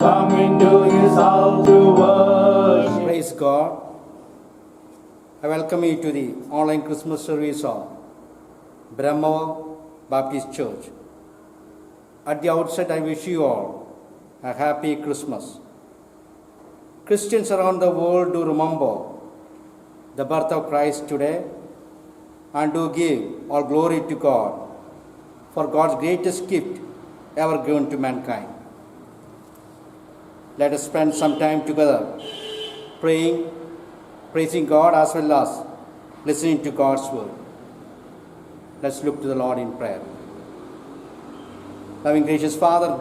come into his house to worship. Praise God. I welcome you to the online Christmas service of Brahma Baptist Church. At the outset, I wish you all a happy Christmas. Christians around the world do remember the birth of Christ today and do give all glory to God for God's greatest gift ever given to mankind. Let us spend some time together praying, praising God as well as listening to God's word. Let's look to the Lord in prayer. Loving gracious Father,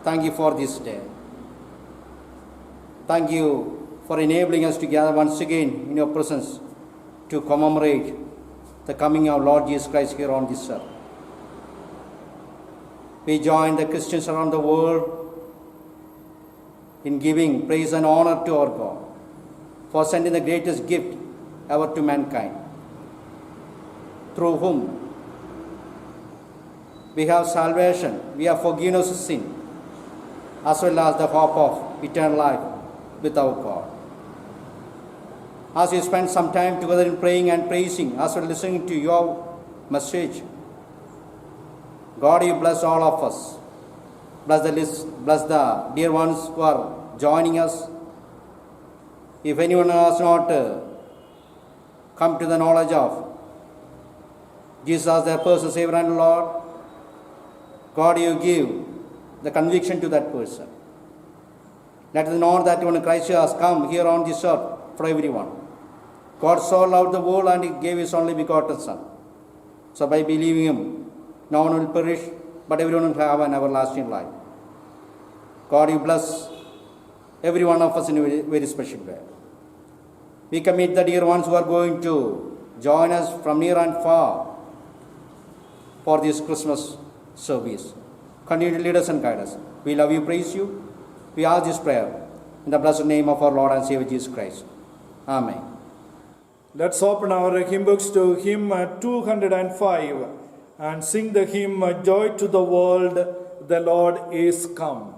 thank you for this day. Thank you for enabling us to gather once again in your presence to commemorate the coming of Lord Jesus Christ here on this earth. We join the Christians around the world in giving praise and honor to our God for sending the greatest gift ever to mankind, through whom we have salvation, we have forgiveness of sin, as well as the hope of eternal life with our God. As we spend some time together in praying and praising, as well as listening to your message, God, you bless all of us. Bless the list, bless the dear ones who are joining us. If anyone has not come to the knowledge of Jesus as their personal Savior and Lord, God, you give the conviction to that person. Let us know that when Christ has come here on this earth for everyone. God so loved the world and he gave his only begotten Son. So by believing him, no one will perish, but everyone will have an everlasting life. God, you bless every one of us in a very special way. We commit the dear ones who are going to join us from near and far for this Christmas service. Continue to lead us and guide us. We love you, praise you. We ask this prayer in the blessed name of our Lord and Savior Jesus Christ. Amen. Let's open our hymn books to hymn 205 and sing the hymn Joy to the World, the Lord is Come.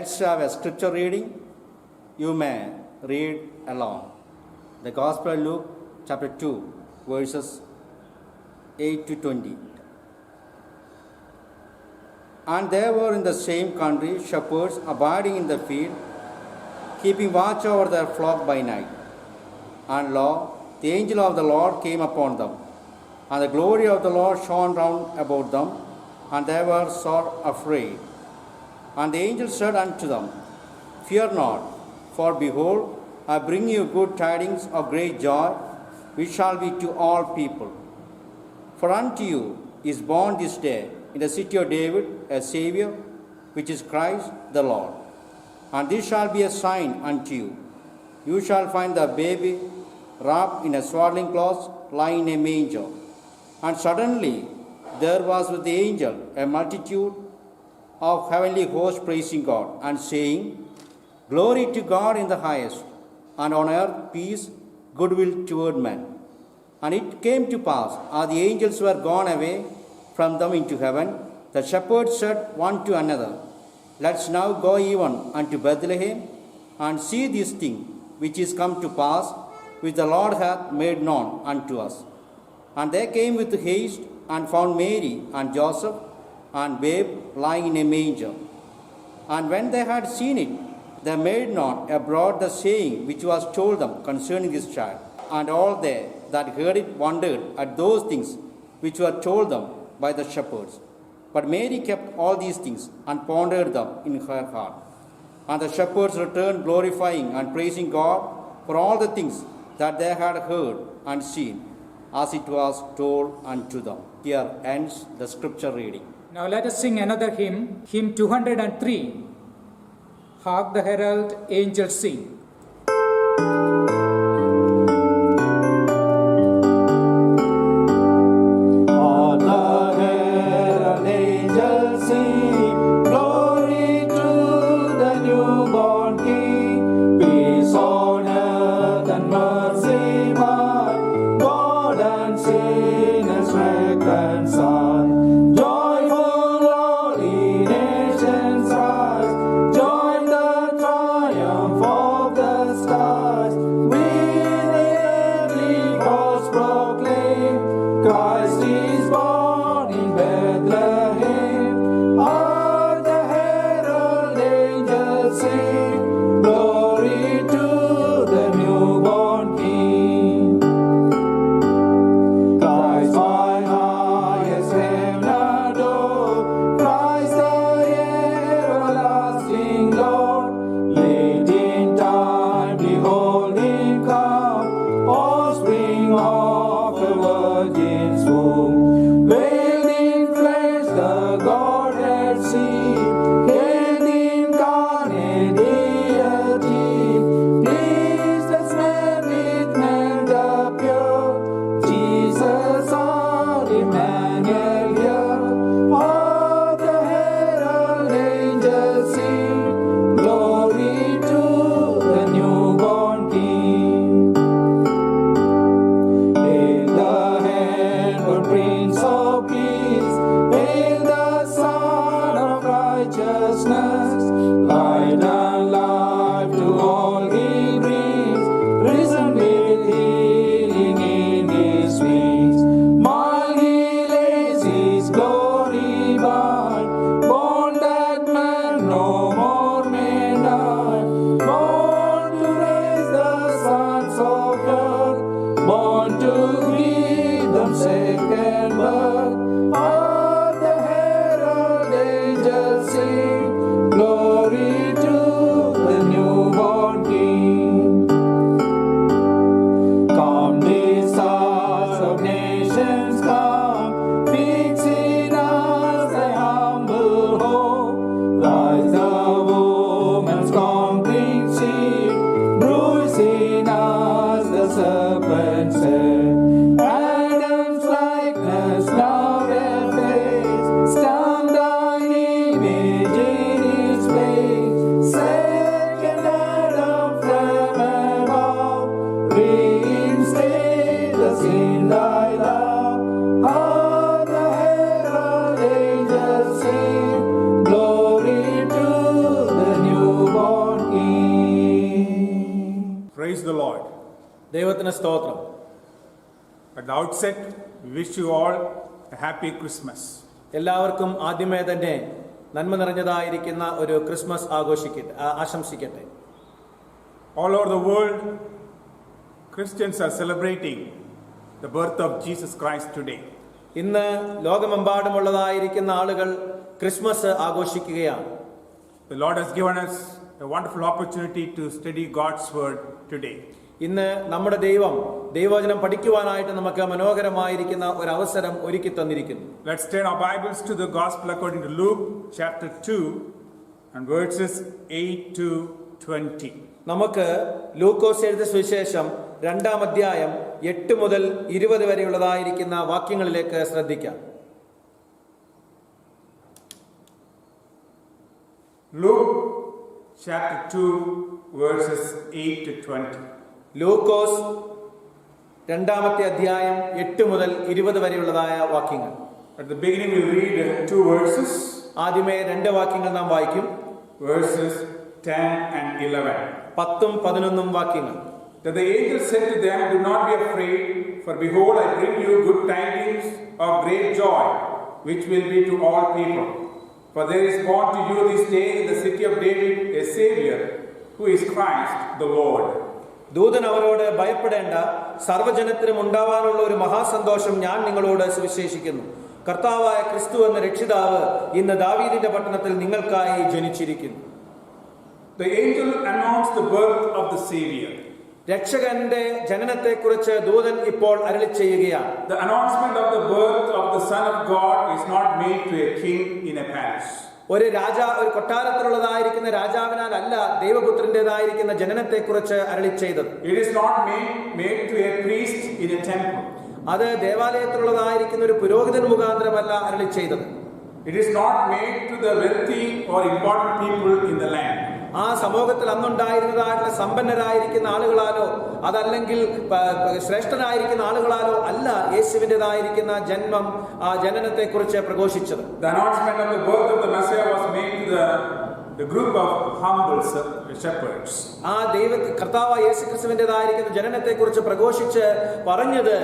Let's have a scripture reading. You may read along. The Gospel of Luke, chapter 2, verses 8 to 20. And there were in the same country shepherds abiding in the field, keeping watch over their flock by night. And lo, the angel of the Lord came upon them, and the glory of the Lord shone round about them, and they were sore afraid. And the angel said unto them, Fear not, for behold, I bring you good tidings of great joy, which shall be to all people. For unto you is born this day in the city of David a Saviour, which is Christ the Lord. And this shall be a sign unto you. You shall find the baby wrapped in a swaddling cloth, lying in a manger. And suddenly there was with the angel a multitude of heavenly hosts praising God, and saying, Glory to God in the highest, and on earth peace, goodwill toward men. And it came to pass, as the angels were gone away from them into heaven, the shepherds said one to another, Let's now go even unto Bethlehem, and see this thing which is come to pass, which the Lord hath made known unto us. And they came with haste, and found Mary and Joseph, and babe lying in a manger. And when they had seen it, they made known abroad the saying which was told them concerning this child. And all they that heard it wondered at those things which were told them by the shepherds. But Mary kept all these things, and pondered them in her heart. And the shepherds returned, glorifying and praising God for all the things that they had heard and seen, as it was told unto them. Here ends the scripture reading. Now let us sing another hymn, hymn 203. Hark the herald angels sing. Praise the Lord. ദൈവത്തിന് സ്തോത്രം. At the outset, we wish you all a happy Christmas. എല്ലാവർക്കും ആദ്യമേ തന്നെ നന്മ നിറഞ്ഞതായിരിക്കുന്ന ഒരു Christmas ആശംസിക്കട്ടെ. All over the world, Christians are celebrating the birth of Jesus Christ today. ഇന്ന് ലോകമെമ്പാടുമുള്ളതായിരിക്കുന്ന ആളുകൾ Christmas ആഘോഷിക്കുകയാണ്. The Lord has given us a wonderful opportunity to study God's word today. ഇന്ന് നമ്മുടെ ദൈവം ദൈവവചനം പഠിക്കുവാനായിട്ട് നമുക്ക് മനോഹരമായിരിക്കുന്ന ഒരു അവസരം ഒരുക്കി തന്നിരിക്കുന്നു. Let's turn our Bibles to the Gospel according to Luke chapter 2 and verses 8 to 20. നമുക്ക് ലൂക്കോസ് എഴുതിയ സുവിശേഷം 2-ാം അധ്യായം 8 മുതൽ 20 വരെയുള്ളതായിരിക്കുന്ന വാക്യങ്ങളിലേക്ക് ശ്രദ്ധിക്കാം. Luke chapter 2 verses 8 to 20. ലൂക്കോസ് 2-ാമത്തെ അധ്യായം 8 മുതൽ 20 വരെയുള്ളതായ വാക്യങ്ങൾ. At the beginning we read 2 verses. ആദ്യമേ 2 വാക്യങ്ങൾ നാം വായിക്കും. Verses 10 and 11. 10-ഉം 11-ഉം വാക്യങ്ങൾ. That the angel said to them, "Do not be afraid, for behold, I bring you good tidings of great joy, which will be to all people. For there is born to you this day in the city of David a Savior, who is Christ the Lord." ദൂതൻ അവരോട്, ഭയപ്പെടേണ്ട, സർവ്വജനത്തിനും ഉണ്ടാവാനുള്ള ഒരു മഹാസന്തോഷം ഞാൻ നിങ്ങളോട് സുവിശേഷിക്കുന്നു. കർത്താവായ ക്രിസ്തു എന്ന രക്ഷിതാവ് ഇന്ന് ദാവീദിന്റെ പട്ടണത്തിൽ നിങ്ങൾക്കായി ജനിച്ചിരിക്കുന്നു. The angel announced the birth of the Savior. രക്ഷകന്റെ ജനനത്തെക്കുറിച്ച് ദൂതൻ ഇപ്പോൾ അരുളി ചെയ്യുകയാണ്. The announcement of the birth of the Son of God is not made to a king in a palace. ഒരു കൊട്ടാരത്തിലുള്ളതായിരിക്കുന്ന രാജാവിനാൽ അല്ല ദൈവപുത്രന്റേതായിരിക്കുന്ന ജനനത്തെക്കുറിച്ച് അരുളി ചെയ്തത്. It is not made to a priest in a temple. അത് ദേവാലയത്തിലുള്ളതായിരിക്കുന്ന ഒരു പുരോഹിതൻ മുഖാന്തരമല്ല അരുളി ചെയ്തത്. It is not made to the wealthy or important people in the land. ആ സമൂഹത്തിൽ അന്നുണ്ടായിരുന്നതായിട്ടുള്ള സമ്പന്നരായിരിക്കുന്ന ആളുകളാലോ അതല്ലെങ്കിൽ ശ്രേഷ്ഠനായിരിക്കുന്ന ആളുകളാലോ അല്ല യേശുവിൻ്റെതായിരിക്കുന്ന ജനനത്തെക്കുറിച്ച് പ്രഘോഷിച്ചത്. The announcement of the birth of the Messiah was made to the group of humble shepherds. ആ കർത്താവ് യേശുക്രിസ്തുവിൻ്റെതായിരിക്കുന്ന ജനനത്തെക്കുറിച്ച് പ്രഘോഷിച്ച് പറഞ്ഞത്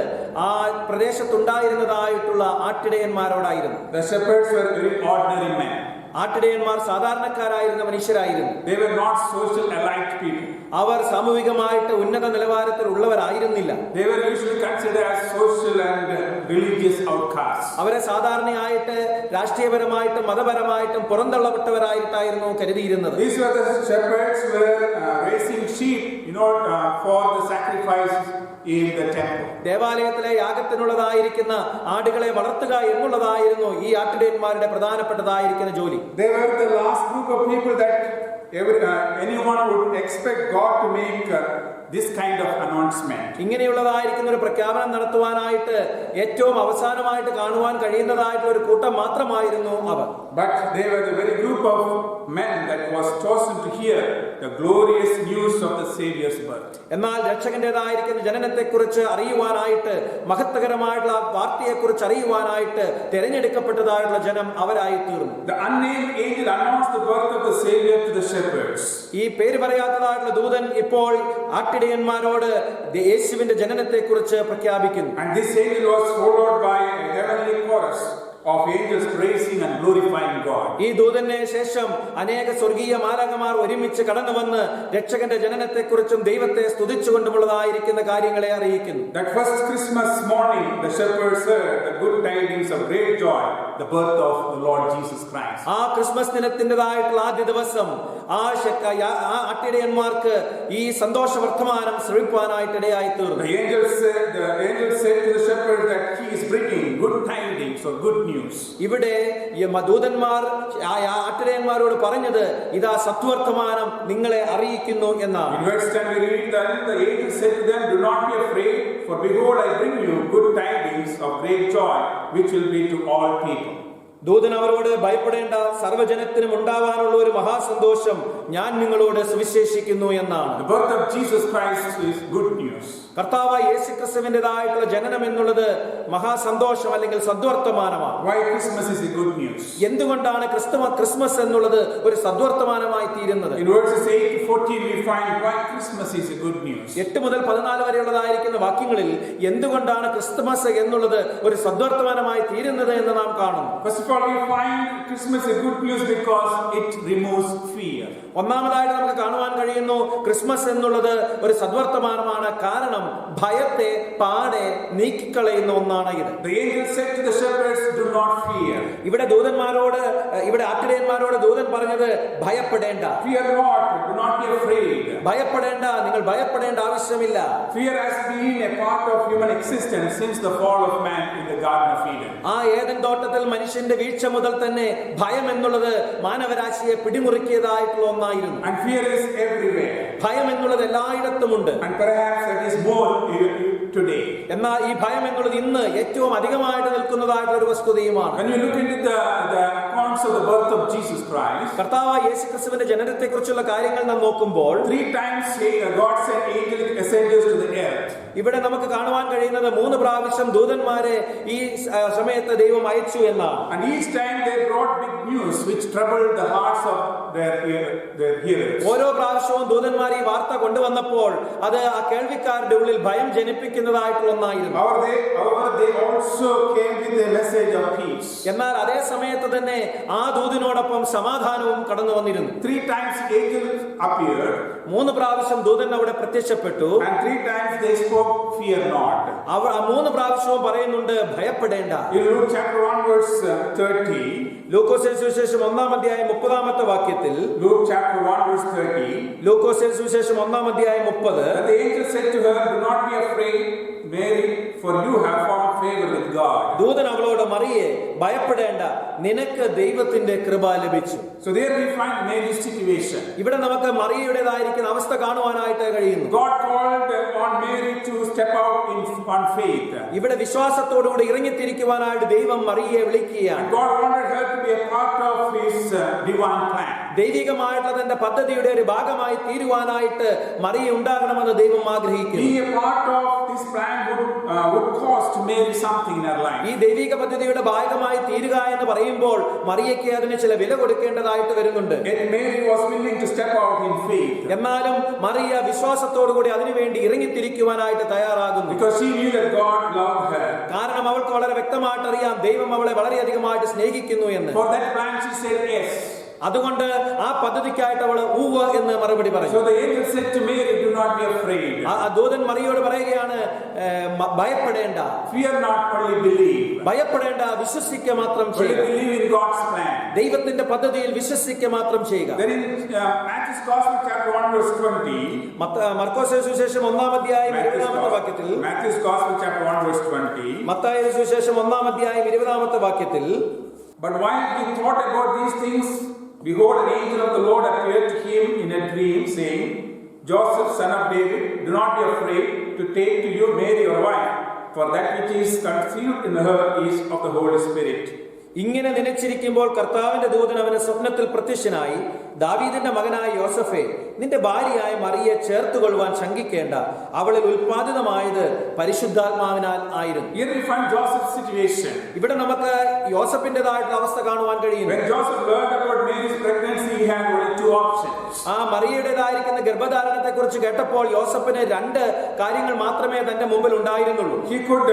ആ പ്രദേശത്തുണ്ടായിരുന്നതായിട്ടുള്ള ആട്ടിടയന്മാരോടായിരുന്നു. The shepherds were very ordinary men. ആട്ടിടയന്മാർ സാധാരണക്കാരായിരുന്ന മനുഷ്യരായിരുന്നു. They were not social elite people. അവർ സാമൂഹികമായിട്ട് ഉന്നത നിലവാരത്തിൽ ഉള്ളവരായിരുന്നില്ല. They were usually considered as social and religious outcasts. അവരെ സാധാരണയായിട്ട് രാഷ്ട്രീയപരമായിട്ടും മതപരമായിട്ടും പുറന്തള്ളപ്പെട്ടവരായിട്ടായിരുന്നു കരുതിയിരുന്നത്. These were the shepherds who were raising sheep for the sacrifice in the temple. ദേവാലയത്തിലെ യാഗത്തിനുള്ളതായിരിക്കുന്ന ആടുകളെ വളർത്തുക എന്നുള്ളതായിരുന്നു ഈ ആട്ടിടയന്മാരുടെ പ്രധാനപ്പെട്ടതായിരിക്കുന്ന ജോലി. They were the last group of people that anyone would expect God to make this kind of announcement. ഇങ്ങനെയുള്ളതായിരിക്കുന്ന ഒരു പ്രഖ്യാപനം നടത്തുവാനായിട്ട് ഏറ്റവും അവസാനമായിട്ട് കാണുവാൻ കഴിയുന്നതായിട്ടുള്ള ഒരു കൂട്ടം മാത്രമായിരുന്നു അവർ. But they were the very group of men that was chosen to hear the glorious news of the Savior's birth. എന്നാൽ രക്ഷകന്റേതായിരിക്കുന്ന ജനനത്തെക്കുറിച്ച് അറിയുവാനായിട്ട് മഹത്വകരമായിട്ടുള്ള വാർത്തയെക്കുറിച്ച് അറിയുവാനായിട്ട് തിരഞ്ഞെടുക്കപ്പെട്ടതായിട്ടുള്ള ജനം അവരായി തീർന്നു. The unnamed angel announced the birth of the Savior to the shepherds. ഈ പേര് പറയാത്തതായിട്ടുള്ള ദൂതൻ ഇപ്പോൾ ആട്ടിടയന്മാരോട് യേശുവിന്റെ ജനനത്തെക്കുറിച്ച് പ്രഖ്യാപിക്കുന്നു. And this angel was followed by a heavenly chorus of angels praising and glorifying God. ഈ ദൂതന് ശേഷം അനേക സ്വർഗീയ മാലാഖമാർ ഒരുമിച്ച് കടന്നു വന്ന് രക്ഷകന്റെ ജനനത്തെക്കുറിച്ചും ദൈവത്തെ സ്തുതിച്ചുകൊണ്ടുമുള്ളതായിരിക്കുന്ന കാര്യങ്ങളെ അറിയിക്കുന്നു. That first Christmas morning the shepherds heard the good tidings of great joy, the birth of the Lord Jesus Christ. ആ ക്രിസ്മസ് ദിനത്തിൻ്റെതായിട്ടുള്ള ആദ്യ ദിവസം ആ ആട്ടിടയന്മാർക്ക് ഈ സന്തോഷ വർത്തമാനം ശ്രവിക്കുവാനായിട്ട് ഇടയായി തീർന്നു. The angel said to the shepherds that he is bringing good tidings or good news. ഇവിടെ ദൂതന്മാർ ആട്ടിടയന്മാരോട് പറഞ്ഞത് ഇതാ സത്വർത്തമാനം നിങ്ങളെ അറിയിക്കുന്നു എന്നാണ്. In verse 10 we read that the angel said to them, "Do not be afraid, for behold, I bring you good tidings of great joy, which will be to all people." ദൂതൻ അവരോട്, ഭയപ്പെടേണ്ട, സർവ്വജനത്തിനും ഉണ്ടാവാനുള്ള ഒരു മഹാസന്തോഷം ഞാൻ നിങ്ങളോട് സുവിശേഷിക്കുന്നു എന്നാണ്. The birth of Jesus Christ is good news. കർത്താവായ യേശുക്രിസ്തുവിന്റേതായിട്ടുള്ള ജനനം എന്നുള്ളത് മഹാസന്തോഷം അല്ലെങ്കിൽ സദ്വർത്തമാനമാണ്. Why Christmas is a good news? എന്തുകൊണ്ടാണ് ക്രിസ്മസ് എന്നുള്ളത് ഒരു സദ്വർത്തമാനമായി തീരുന്നത്? In verses 8 to 14 we find why Christmas is a good news. 8 മുതൽ 14 വരെയുള്ളതായിരിക്കുന്ന വാക്യങ്ങളിൽ എന്തുകൊണ്ടാണ് ക്രിസ്തുമസ് എന്നുള്ളത് ഒരു സദ്വർത്തമാനമായി തീരുന്നത് എന്ന് നാം കാണുന്നു. First of all, we find Christmas a good news because it removes fear. ഒന്നാമതായിട്ട് നമുക്ക് കാണുവാൻ കഴിയുന്നു ക്രിസ്മസ് എന്നുള്ളത് ഒരു സദ്വർത്തമാനമാണ്. കാരണം ഭയത്തെ പാടെ നീക്കിക്കളയുന്ന ഒന്നാണ് ഇത്. The angel said to the shepherds, "Do not fear." ഇവിടെ ആട്ടിടയന്മാരോട് ദൂതൻ പറഞ്ഞത് ഭയപ്പെടേണ്ട. Fear not, do not be afraid. ഭയപ്പെടേണ്ട, നിങ്ങൾ ഭയപ്പെടേണ്ട ആവശ്യമില്ല. Fear has been a part of human existence since the fall of man in the Garden of Eden. ആ Eden തോട്ടത്തിൽ മനുഷ്യന്റെ വീഴ്ച മുതൽ തന്നെ ഭയം എന്നുള്ളത് മാനവരാശിയെ പിടിമുറുക്കിയതായിട്ടുള്ള ഒന്നായിരുന്നു. And fear is everywhere. ഭയം എന്നുള്ളത് എല്ലായിടത്തുമുണ്ട്. And perhaps that is more today. എന്നാൽ ഈ ഭയം എന്നുള്ളത് ഇന്ന് ഏറ്റവും അധികമായിട്ട് നിൽക്കുന്നതായിട്ടുള്ള ഒരു വസ്തുതയുമാണ്. When you look into the accounts of the birth of Jesus Christ, കർത്താവായ യേശുക്രിസ്തുവിന്റെ ജനനത്തെക്കുറിച്ചുള്ള കാര്യങ്ങൾ നാം നോക്കുമ്പോൾ 3 times God sent angelic messengers to the earth. ഇവിടെ നമുക്ക് കാണുവാൻ കഴിയുന്നത് 3 പ്രാവശ്യം ദൂതന്മാരെ ഈ സമയത്ത് ദൈവം അയച്ചു എന്നാണ്. And each time they brought big news which troubled the hearts of their hearers. ഓരോ പ്രാവശ്യവും ദൂതന്മാർ ഈ വാർത്ത കൊണ്ടുവന്നപ്പോൾ അത് ആ കേൾവിക്കാരുടെ ഉള്ളിൽ ഭയം ജനിപ്പിക്കുന്നതായിട്ടുള്ള ഒന്നായിരുന്നു. However, they also came with a message of peace. എന്നാൽ അതേ സമയത്ത് തന്നെ ആ ദൂതനോടൊപ്പം സമാധാനവും കടന്നു വന്നിരുന്നു. 3 times angels appeared. 3 പ്രാവശ്യം ദൂതൻ അവിടെ പ്രത്യക്ഷപ്പെട്ടു. And 3 times they spoke, "Fear not." ആ 3 പ്രാവശ്യവും പറയുന്നുണ്ട് ഭയപ്പെടേണ്ട. In Luke chapter 1 verse 30, ലൂക്കോസിന്റെ സുവിശേഷം 1-ാം അധ്യായം 30-ാമത്തെ വാക്യത്തിൽ, Luke chapter 1 verse 30, ലൂക്കോസിന്റെ സുവിശേഷം 1-ാം അധ്യായം 30, that the angel said to her, "Do not be afraid, Mary, for you have found favor with God." ദൂതൻ അവളോട് മറിയേ ഭയപ്പെടേണ്ട, നിനക്ക് ദൈവത്തിന്റെ കൃപ ലഭിച്ചു. So there we find Mary's situation. ഇവിടെ നമുക്ക് മറിയയുടേതായിരിക്കുന്ന അവസ്ഥ കാണുവാനായിട്ട് കഴിയുന്നു. God called on Mary to step out on faith. ഇവിടെ വിശ്വാസത്തോടുകൂടി ഇറങ്ങിത്തിരിക്കുവാനായിട്ട് ദൈവം മറിയയെ വിളിക്കുകയാണ്. And God wanted her to be a part of His divine plan. ദൈവികമായിട്ടുള്ള തന്റെ പദ്ധതിയുടെ ഒരു ഭാഗമായി തീരുവാനായിട്ട് മറിയ ഉണ്ടാകണമെന്ന് ദൈവം ആഗ്രഹിക്കുന്നു. Being a part of this plan would cost Mary something in her life. ഈ ദൈവിക പദ്ധതിയുടെ ഭാഗമായി തീരുക എന്ന് പറയുമ്പോൾ മറിയയ്ക്ക് അതിന് ചില വില കൊടുക്കേണ്ടതായിട്ട് വരുന്നുണ്ട്. Yet Mary was willing to step out in faith. എന്നാലും മറിയ വിശ്വാസത്തോടുകൂടി അതിനുവേണ്ടി ഇറങ്ങിത്തിരിക്കുവാനായിട്ട് തയ്യാറാകുന്നു. Because she knew that God loved her. കാരണം അവൾക്ക് വളരെ വ്യക്തമായിട്ട് അറിയാം ദൈവം അവളെ വളരെയധികമായിട്ട് സ്നേഹിക്കുന്നു എന്ന്. For that plan she said yes. അതുകൊണ്ട് ആ പദ്ധതിക്കായിട്ട് അവൾ ഉവ്വ് എന്ന് മറുപടി പറഞ്ഞു. So the angel said to Mary, "Do not be afraid." ആ ദൂതൻ മറിയോട് പറയുകയാണ് ഭയപ്പെടേണ്ട. Fear not, only believe. ഭയപ്പെടേണ്ട, വിശ്വസിക്കുക മാത്രം Only ചെയ്യുക. believe in God's plan. ദൈവത്തിന്റെ പദ്ധതിയിൽ വിശ്വസിക്കുക മാത്രം ചെയ്യുക. Then in Matthew's Gospel chapter 1 verse 20, മർക്കോസിന്റെ സുവിശേഷം 1-ാം അധ്യായം 20-ാമത്തെ വാക്യത്തിൽ, Matthew's Gospel chapter 1 verse 20, മത്തായിയുടെ സുവിശേഷം 1-ാം അധ്യായം 20-ാമത്തെ വാക്യത്തിൽ, "But while he thought about these things, behold, an angel of the Lord appeared to him in a dream, saying, Joseph, son of David, do not be afraid to take to you Mary your wife, for that which is conceived in her is of the Holy Spirit." ഇങ്ങനെ നനച്ചിരിക്കുമ്പോൾ കർത്താവിന്റെ ദൂതൻ അവന് സ്വപ്നത്തിൽ പ്രത്യക്ഷനായി, ദാവീദിന്റെ മകനായ യോസഫേ, നിന്റെ ഭാര്യയായ മറിയെ ചേർത്തുകൊള്ളുവാൻ ശങ്കിക്കേണ്ട, അവളിൽ ഉൽപാദിതമായത് പരിശുദ്ധാത്മാവിനാൽ ആയിരുന്നു. Here we find Joseph's situation. ഇവിടെ നമുക്ക് യോസഫിന്റേതായിട്ടുള്ള അവസ്ഥ കാണുവാൻ കഴിയുന്നു. When Joseph learned about Mary's pregnancy, he had only 2 options. ആ മറിയയുടേതായിരിക്കുന്ന ഗർഭധാരണത്തെ കുറിച്ച് കേട്ടപ്പോൾ യോസഫിന് 2 കാര്യങ്ങൾ മാത്രമേ തന്റെ മുമ്പിൽ ഉണ്ടായിരുന്നുള്ളൂ. He could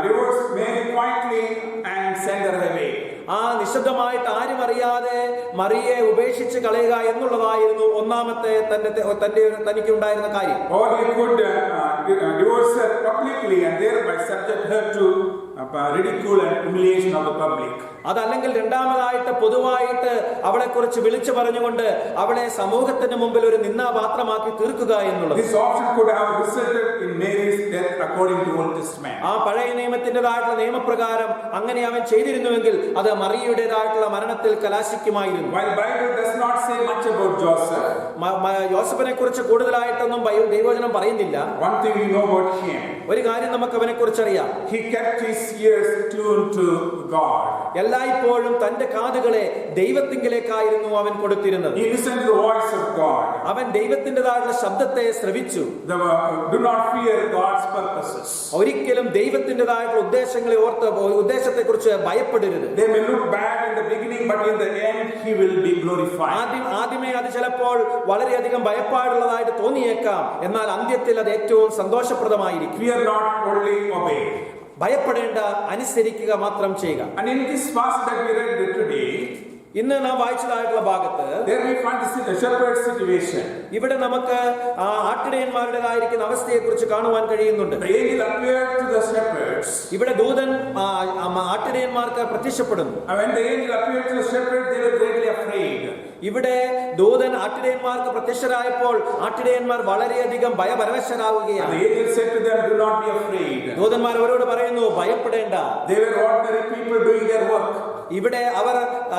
divorce Mary quietly and send her away. ആ നിശബ്ദമായിട്ട് ആരും അറിയാതെ മറിയെ ഉപേക്ഷിച്ച് കളയുക എന്നുള്ളതായിരുന്നു ഒന്നാമത്തെ തനിക്ക് ഉണ്ടായിരുന്ന കാര്യം. Or he could divorce her publicly and thereby subject her to ridicule and humiliation of the public. അതല്ലെങ്കിൽ രണ്ടാമതായിട്ട് പൊതുവായിട്ട് അവളെ കുറിച്ച് വിളിച്ചു പറഞ്ഞുകൊണ്ട് അവളെ സമൂഹത്തിന് മുമ്പിൽ ഒരു നിന്ദാപാത്രമാക്കി തീർക്കുക എന്നുള്ളത്. This option could have resulted in Mary's death according to Old Testament. ആ പഴയ നിയമത്തിൻ്റെതായിട്ടുള്ള നിയമപ്രകാരം അങ്ങനെ അവൻ ചെയ്തിരുന്നുവെങ്കിൽ അത് മറിയയുടേതായിട്ടുള്ള മരണത്തിൽ കലാശിക്കുമായിരുന്നു. While Bible does not say much about Joseph, യോസഫിനെ കുറിച്ച് കൂടുതലായിട്ടൊന്നും ദൈവവചനം പറയുന്നില്ല. one thing we know about him, ഒരു കാര്യം നമുക്ക് അവനെ കുറിച്ച് അറിയാം. he kept his ears tuned to God. എല്ലായ്പ്പോഴും തന്റെ കാതുകളെ ദൈവത്തിങ്കിലേക്കായിരുന്നു അവൻ കൊടുത്തിരുന്നത്. He listened to the voice of God. അവൻ ദൈവത്തിൻ്റെതായുള്ള ശബ്ദത്തെ ശ്രവിച്ചു. Do not fear God's purposes. ഒരിക്കലും ദൈവത്തിൻ്റെതായിട്ടുള്ള ഉദ്ദേശത്തെക്കുറിച്ച് ഭയപ്പെടരുത്. They may look bad in the beginning, but in the end He will be glorified. ആദ്യമേ അത് ചിലപ്പോൾ വളരെയധികം ഭയപ്പാടുള്ളതായിട്ട് തോന്നിയേക്കാം, എന്നാൽ അന്ത്യത്തിൽ അത് ഏറ്റവും സന്തോഷപ്രദമായിരിക്കും. Fear not, only obey. ഭയപ്പെടേണ്ട, അനുസരിക്കുക മാത്രം ചെയ്യുക. And in this passage that we read today, ഇന്ന് നാം വായിച്ചതായിട്ടുള്ള ഭാഗത്ത് there we find the shepherd's situation. ഇവിടെ നമുക്ക് ആട്ടിടയന്മാരുടേതായിരിക്കുന്ന അവസ്ഥയെക്കുറിച്ച് കാണുവാൻ കഴിയുന്നുണ്ട്. The angel appeared to the shepherds. ഇവിടെ ദൂതൻ ആട്ടിടയന്മാർക്ക് പ്രത്യക്ഷപ്പെടുന്നു. And when the angel appeared to the shepherds, they were greatly afraid. ഇവിടെ ദൂതൻ ആട്ടിടയന്മാർക്ക് പ്രത്യക്ഷരായപ്പോൾ ആട്ടിടയന്മാർ വളരെയധികം ഭയപരവശരാകുകയാണ്. And the angel said to them, "Do not be afraid." ദൂതന്മാർ അവരോട് പറയുന്നു, ഭയപ്പെടേണ്ട. They were ordinary people doing their work. ഇവിടെ അവർ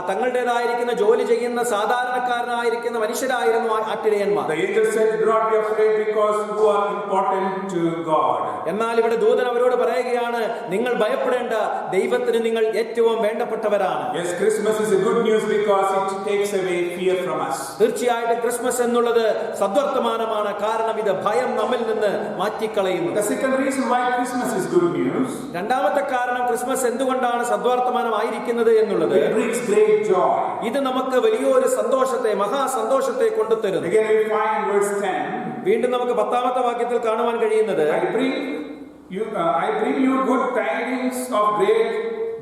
തങ്ങളുടേതായിരിക്കുന്ന ജോലി ചെയ്യുന്ന സാധാരണക്കാരനായിരിക്കുന്ന മനുഷ്യരായിരുന്നു ആട്ടിടയന്മാർ. The angel said, "Do not be afraid, because you are important to God." എന്നാൽ ഇവിടെ ദൂതൻ അവരോട് പറയുകയാണ്, നിങ്ങൾ ഭയപ്പെടേണ്ട, ദൈവത്തിന് നിങ്ങൾ ഏറ്റവും വേണ്ടപ്പെട്ടവരാണ്. Yes, Christmas is a good news because it takes away fear from us. തീർച്ചയായിട്ടും ക്രിസ്മസ് എന്നുള്ളത് സദ്വർത്തമാനമാണ്, കാരണം ഇത് ഭയം നമ്മിൽ നിന്ന് മാറ്റിക്കളയുന്നു. The second reason why Christmas is good news, രണ്ടാമത്തെ കാരണം ക്രിസ്മസ് എന്തുകൊണ്ടാണ് സദ്വർത്തമാനമായിരിക്കുന്നത് എന്നുള്ളത്, it brings great joy. ഇത് നമുക്ക് വലിയൊരു സന്തോഷത്തെ, മഹാസന്തോഷത്തെ കൊണ്ടുതരുന്നു. Again we find in verse 10, വീണ്ടും നമുക്ക് 10ാമത്തെ വാക്യത്തിൽ കാണുവാൻ കഴിയുന്നത്, I bring you good tidings of great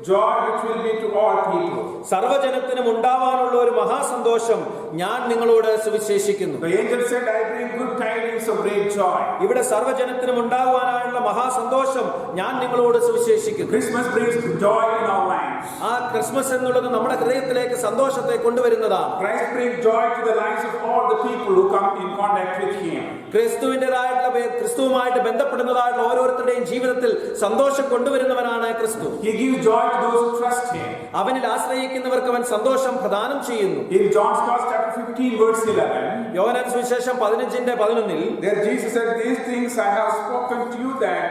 joy which will be to all people. സർവ്വജനത്തിനും ഉണ്ടാവാനുള്ള ഒരു മഹാസന്തോഷം ഞാൻ നിങ്ങളോട് സുവിശേഷിക്കുന്നു. The angel said, I bring good tidings of great joy. ഇവിടെ സർവ്വജനത്തിനും ഉണ്ടാകുവാനുള്ള മഹാസന്തോഷം ഞാൻ നിങ്ങളോട് സുവിശേഷിക്കുന്നു. Christmas brings joy in our lives. ആ ക്രിസ്മസ് എന്നുള്ളത് നമ്മുടെ ഹൃദയത്തിലേക്ക് സന്തോഷത്തെ കൊണ്ടുവരുന്നതാണ്. Christ brings joy to the lives of all the people who come in contact with Him. ക്രിസ്തുവുമായിട്ട് ബന്ധപ്പെടുന്നതായിട്ടുള്ള ഓരോരുത്തരുടെയും ജീവിതത്തിൽ സന്തോഷം കൊണ്ടുവരുന്നവനാണ് ക്രിസ്തു. He gives joy to those who trust Him. അവനിൽ ആശ്രയിക്കുന്നവർക്ക് അവൻ സന്തോഷം പ്രദാനം ചെയ്യുന്നു. In John's Gospel chapter 15 verse 11, യോഹന്നാൻ സുവിശേഷം 15:11, there Jesus said, "These things I have spoken to you, that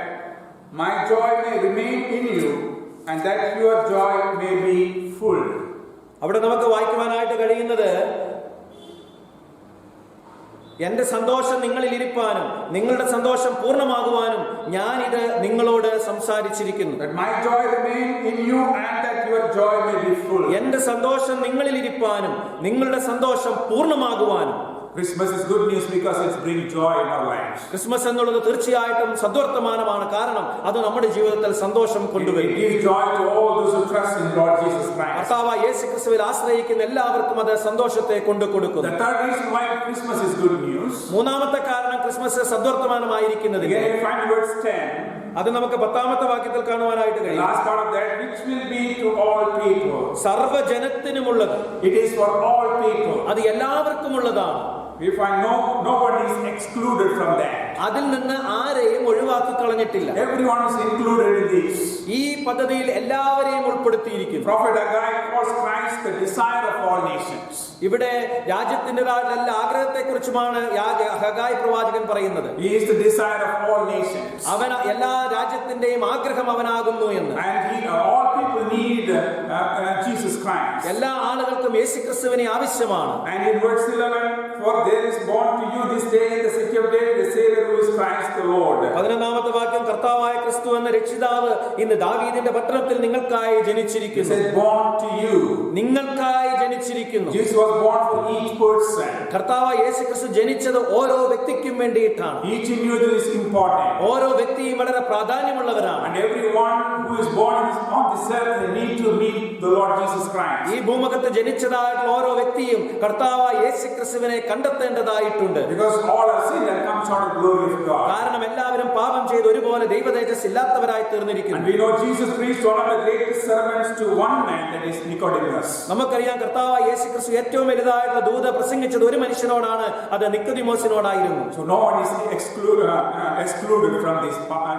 my joy may remain in you, and that your joy may be full." അവിടെ നമുക്ക് വായിക്കുവാനായിട്ട് കഴിയുന്നത്, എന്റെ സന്തോഷം നിങ്ങളിൽ ഇരിപ്പാനും നിങ്ങളുടെ സന്തോഷം പൂർണ്ണമാകുവാനും ഞാൻ ഇത് നിങ്ങളോട് സംസാരിച്ചിരിക്കുന്നു. That my joy remain in you, and that your joy may be full. എന്റെ സന്തോഷം നിങ്ങളിൽ ഇരിപ്പാനും നിങ്ങളുടെ സന്തോഷം പൂർണ്ണമാകുവാനും. Christmas is good news because it brings joy in our lives. Christmas എന്നുള്ളത് തീർച്ചയായിട്ടും സദ്വർത്തമാനമാണ്, കാരണം അത് നമ്മുടെ ജീവിതത്തിൽ സന്തോഷം കൊണ്ടുവരും. It gives joy to all those who trust in Lord Jesus Christ. കർത്താവായ യേശുക്രിസ്തുവിൽ ആശ്രയിക്കുന്ന എല്ലാവർക്കും അത് സന്തോഷത്തെ കൊണ്ടുകൊടുക്കുന്നു. The third reason why Christmas is good news, മൂന്നാമത്തെ കാരണം Christmas സദ്വർത്തമാനമായിരിക്കുന്നത്, again we find verse 10. അത് നമുക്ക് 10ാമത്തെ വാക്യത്തിൽ കാണുവാനായിട്ട് The കഴിയും. last part of that, which will be to all people. സർവ്വജനത്തിനുമുള്ളത്, It is for all people. അത് എല്ലാവർക്കുമുള്ളതാണ്. We find no one is excluded from that. അതിൽ നിന്ന് ആരെയും ഒഴിവാക്കി കളഞ്ഞിട്ടില്ല. Everyone is included in this. ഈ പദ്ധതിയിൽ എല്ലാവരെയും ഉൾപ്പെടുത്തിയിരിക്കുന്നു. Prophet Haggai calls Christ the desire of all nations. ഇവിടെ രാജ്യത്തിൻ്റെതായ എല്ലാ ആഗ്രഹത്തെക്കുറിച്ചുമാണ് ഹഗായി പ്രവാചകൻ പറയുന്നത്. He is the desire of all nations. അവൻ എല്ലാ രാജ്യത്തിന്റെയും ആഗ്രഹം അവനാകുന്നു എന്ന്. And all people need Jesus Christ. എല്ലാ ആളുകൾക്കും യേശുക്രിസ്തുവിനെ ആവശ്യമാണ്. And in verse 11, for there is born to you this day in the city of David a Savior who is Christ the Lord. 11ാമത്തെ വാക്യം, കർത്താവായ ക്രിസ്തു എന്ന രക്ഷിതാവ് ഇന്ന് ദാവീദിന്റെ പട്ടണത്തിൽ നിങ്ങൾക്കായി ജനിച്ചിരിക്കുന്നു. He said, born to you. നിങ്ങൾക്കായി ജനിച്ചിരിക്കുന്നു. Jesus was born for each person. കർത്താവായ യേശുക്രിസ്തു ജനിച്ചത് ഓരോ വ്യക്തിക്കും വേണ്ടിയിട്ടാണ്. Each individual is important. ഓരോ വ്യക്തിയും വളരെ പ്രാധാന്യമുള്ളവരാണ്. And everyone who is born on this earth, they need to meet the Lord Jesus Christ. ഈ ഭൂമുഖത്ത് ജനിച്ചതായിട്ടുള്ള ഓരോ വ്യക്തിയും കർത്താവായ യേശുക്രിസ്തുവിനെ കണ്ടെത്തേണ്ടതായിട്ടുണ്ട്. Because all are sinned and come short of the glory of God. കാരണം എല്ലാവരും പാപം ചെയ്ത് ഒരുപോലെ ദൈവതേജസ് ഇല്ലാത്തവരായി തീർന്നിരിക്കുന്നു. And we know Jesus preached one of the greatest sermons to one man, that is Nicodemus. നമുക്കറിയാം കർത്താവായ യേശുക്രിസ്തു ഏറ്റവും വലുതായിട്ടുള്ള ദൂത പ്രസംഗിച്ചത് ഒരു മനുഷ്യനോടാണ്, അത് നിക്കോദിമോസിനോടായിരുന്നു. So no one is excluded from this part,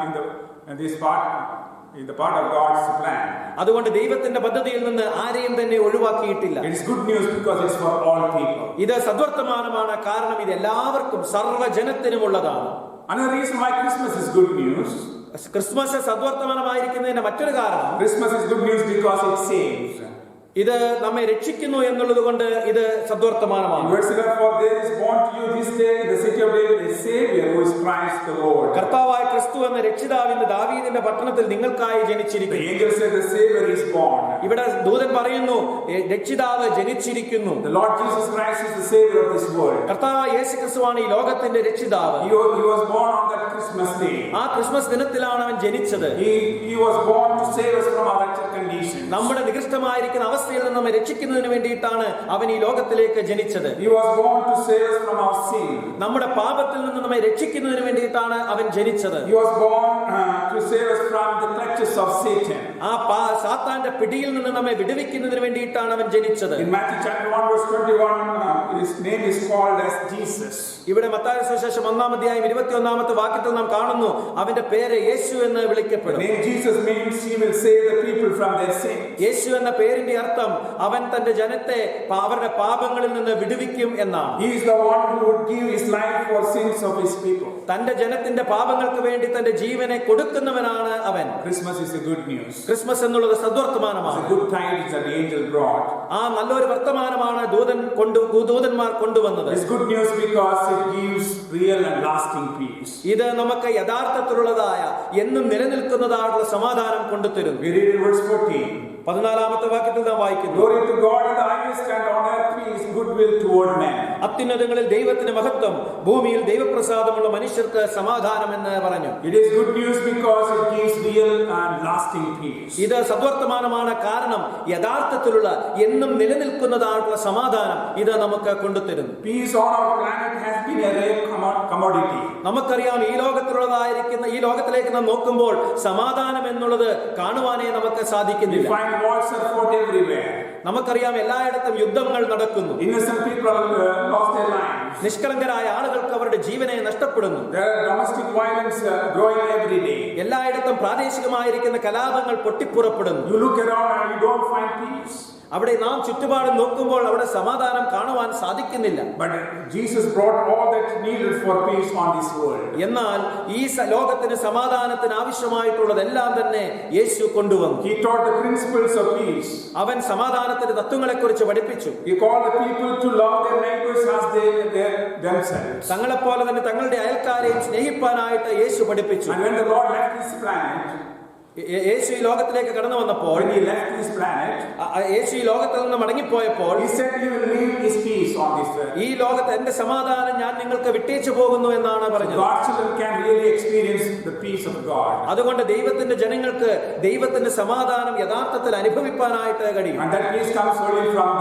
in the part of God's plan. അതുകൊണ്ട് ദൈവത്തിന്റെ പദ്ധതിയിൽ നിന്ന് ആരെയും തന്നെ ഒഴിവാക്കിയിട്ടില്ല. It is good news because it's for all people. ഇത് സദ്വർത്തമാനമാണ്, കാരണം ഇത് എല്ലാവർക്കും സർവ്വജനത്തിനുമുള്ളതാണ്. Another reason why Christmas is good news, Christmas സദ്വർത്തമാനമായിരിക്കുന്നതിന്റെ മറ്റൊരു കാരണം Christmas is good news because it saves. ഇത് നമ്മെ രക്ഷിക്കുന്നു എന്നുള്ളത് കൊണ്ട് ഇത് In സദ്വർത്തമാനമാണ്. verse 11, for there is born to you this day in the city of David a Savior who is Christ the Lord. കർത്താവായ ക്രിസ്തു എന്ന രക്ഷിതാവിന്റെ ദാവീദിന്റെ പട്ടണത്തിൽ നിങ്ങൾക്കായി The ജനിച്ചിരിക്കുന്നു. angel said the Savior is born. ഇവിടെ ദൂതൻ പറയുന്നു രക്ഷിതാവ് ജനിച്ചിരിക്കുന്നു. The Lord Jesus Christ is the Savior of this world. കർത്താവായ യേശു ക്രിസ്തുവാണ് ഈ ലോകത്തിന്റെ രക്ഷിതാവ്. He was born on that Christmas day. ആ ക്രിസ്മസ് ദിനത്തിലാണ് അവൻ ജനിച്ചത്. He was born to save us from our wretched condition. നമ്മുടെ നികൃഷ്ടമായിരിക്കുന്ന അവസ്ഥയിൽ നിന്ന് നമ്മെ രക്ഷിക്കുന്നതിന് വേണ്ടിയിട്ടാണ് അവൻ ഈ ലോകത്തിലേക്ക് ജനിച്ചത്. He was born to save us from our sin. നമ്മുടെ പാപത്തിൽ നിന്ന് നമ്മെ രക്ഷിക്കുന്നതിന് വേണ്ടിയിട്ടാണ് അവൻ ജനിച്ചത്. He was born to save us from the clutches of Satan. ആ സാത്താന്റെ പിടിയിൽ നിന്ന് നമ്മെ വിടുവിക്കുന്നതിന് വേണ്ടിയിട്ടാണ് അവൻ ജനിച്ചത്. In Matthew chapter 1 verse 21, his name is called as Jesus. ഇവിടെ മത്തായി സുവിശേഷം 1-ാം അധ്യായം 21-ാമത്തെ വാക്യത്തിൽ നാം കാണുന്നു അവന്റെ പേര് യേശു എന്ന് The വിളിക്കപ്പെടും. name Jesus means he will save the people from their sin. യേശു എന്ന പേരിന്റെ അർത്ഥം അവൻ തന്റെ ജനത്തെ അവരുടെ പാപങ്ങളിൽ നിന്ന് വിടുവിക്കും എന്നാണ്. He is the one who would give his life for sins of his people. തന്റെ ജനത്തിന്റെ പാപങ്ങൾക്ക് വേണ്ടി തന്റെ ജീവനെ കൊടുക്കുന്നവനാണ് അവൻ. Christmas is a good news. Christmas എന്നുള്ളത് It's സദ്വർത്തമാനമാണ്. a good tidings that the angel brought. ആ നല്ലൊരു വർത്തമാനമാണ് ദൂതന്മാർ കൊണ്ടുവന്നത്. It's good news because it gives real and lasting peace. ഇത് നമുക്ക് യഥാർത്ഥത്തിലുള്ളതായ എന്നും നിലനിൽക്കുന്നതായിട്ടുള്ള സമാധാനം കൊണ്ടുതരുന്നു. We read in verse 14. 14-ാമത്തെ വാക്യത്തിൽ നാം വായിക്കുന്നു, Glory to God in the highest and on earth peace, goodwill toward men. അത്യുന്നതങ്ങളിൽ ദൈവത്തിന് മഹത്വം, ഭൂമിയിൽ ദൈവപ്രസാദമുള്ള മനുഷ്യർക്ക് സമാധാനം എന്ന് പറഞ്ഞു. It is good news because it gives real and lasting peace. ഇത് സദ്വർത്തമാനമാണ്, കാരണം യഥാർത്ഥത്തിലുള്ള എന്നും നിലനിൽക്കുന്നതായിട്ടുള്ള സമാധാനം ഇത് നമുക്ക് കൊണ്ടുതരുന്നു. Peace on our planet has been a rare commodity. നമുക്കറിയാം ഈ ലോകത്തിലേക്ക് നാം നോക്കുമ്പോൾ സമാധാനം എന്നുള്ളത് കാണുവാനേ നമുക്ക് We സാധിക്കുന്നില്ല. find wars are fought everywhere. നമുക്കറിയാം എല്ലായിടത്തും യുദ്ധങ്ങൾ നടക്കുന്നു. Innocent people lost their lives. നിഷ്കളങ്കരായ ആളുകൾക്ക് അവരുടെ ജീവനെ നഷ്ടപ്പെടുന്നു. There are domestic violence growing every day. എല്ലായിടത്തും പ്രാദേശികമായിരിക്കുന്ന കലാപങ്ങൾ പൊട്ടിപ്പുറപ്പെടുന്നു. You look around and you don't find peace. അവിടെ നാം ചുറ്റുപാടും നോക്കുമ്പോൾ അവിടെ സമാധാനം കാണുവാൻ സാധിക്കുന്നില്ല. But Jesus brought all that needed for peace on this world. എന്നാൽ ഈ ലോകത്തിന് സമാധാനത്തിന് ആവശ്യമായിട്ടുള്ളതെല്ലാം തന്നെ യേശു കൊണ്ടുവന്നു. He taught the principles of peace. അവൻ സമാധാനത്തിന്റെ തത്വങ്ങളെക്കുറിച്ച് പഠിപ്പിച്ചു. He called the people to love their neighbors as themselves. തങ്ങളെപ്പോലെ തന്നെ തങ്ങളുടെ അയൽക്കാരെയും സ്നേഹിപ്പാനായിട്ട് യേശു പഠിപ്പിച്ചു. And when the Lord left this planet, യേശു ഈ ലോകത്തിലേക്ക് കടന്നു വന്നപ്പോൾ, when he left this planet, യേശു ഈ ലോകത്തിൽ നിന്ന് മടങ്ങിപ്പോയപ്പോൾ he said he will leave his peace on this earth. ഈ ലോകത്ത് എന്റെ സമാധാനം ഞാൻ നിങ്ങൾക്ക് വിട്ടേച്ചു പോകുന്നു എന്നാണ് പറഞ്ഞത്. God's children can really experience the peace of God. അതുകൊണ്ട് ദൈവത്തിന്റെ ജനങ്ങൾക്ക് ദൈവത്തിന്റെ സമാധാനം യഥാർത്ഥത്തിൽ അനുഭവിപ്പാനായിട്ട് കഴിയും. And that peace comes only from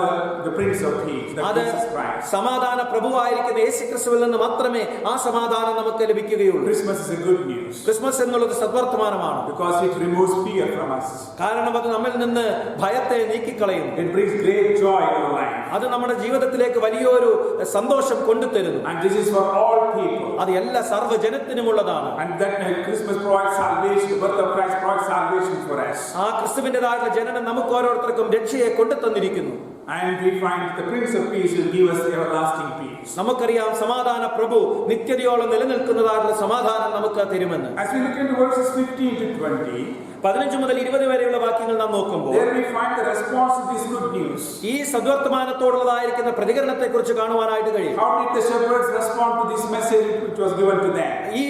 the Prince of Peace, the അത് Jesus Christ. സമാധാന പ്രഭുവായിരിക്കുന്ന യേശു ക്രിസ്തുവിൽ നിന്ന് മാത്രമേ ആ സമാധാനം നമുക്ക് ലഭിക്കുകയുള്ളൂ. Christmas is a good news Christmas എന്നുള്ളത് സദ്വർത്തമാനമാണ്, because it removes fear from us. കാരണം അത് നമ്മിൽ നിന്ന് ഭയത്തെ നീക്കിക്കളയുന്നു. It brings great joy in our life. അത് നമ്മുടെ ജീവിതത്തിലേക്ക് വലിയൊരു സന്തോഷം കൊണ്ടുതരുന്നു. And this is for all people. അത് എല്ലാ സർവ്വജനത്തിനുമുള്ളതാണ്. And that Christmas provides salvation, the birth of Christ provides salvation for us. ആ ക്രിസ്തുവിന്റേതായ ജനനം നമുക്ക് ഓരോരുത്തർക്കും രക്ഷയെ കൊണ്ടുതന്നിരിക്കുന്നു. And we find the Prince of Peace will give us everlasting peace. നമുക്കറിയാം സമാധാന പ്രഭു നിത്യതയോളം നിലനിൽക്കുന്നതായുള്ള സമാധാനം നമുക്ക് തരുമെന്ന്. As we look into verses 15 to 20, 15 മുതൽ 20 വരെയുള്ള വാക്യങ്ങൾ നാം നോക്കുമ്പോൾ there we find the response to this good news. ഈ സദ്വർത്തമാനത്തോടുള്ളതായിരിക്കുന്ന പ്രതികരണത്തെ കുറിച്ച് കാണുവാനായിട്ട് കഴിയും. How did the shepherds respond to this message which was given to them? ഈ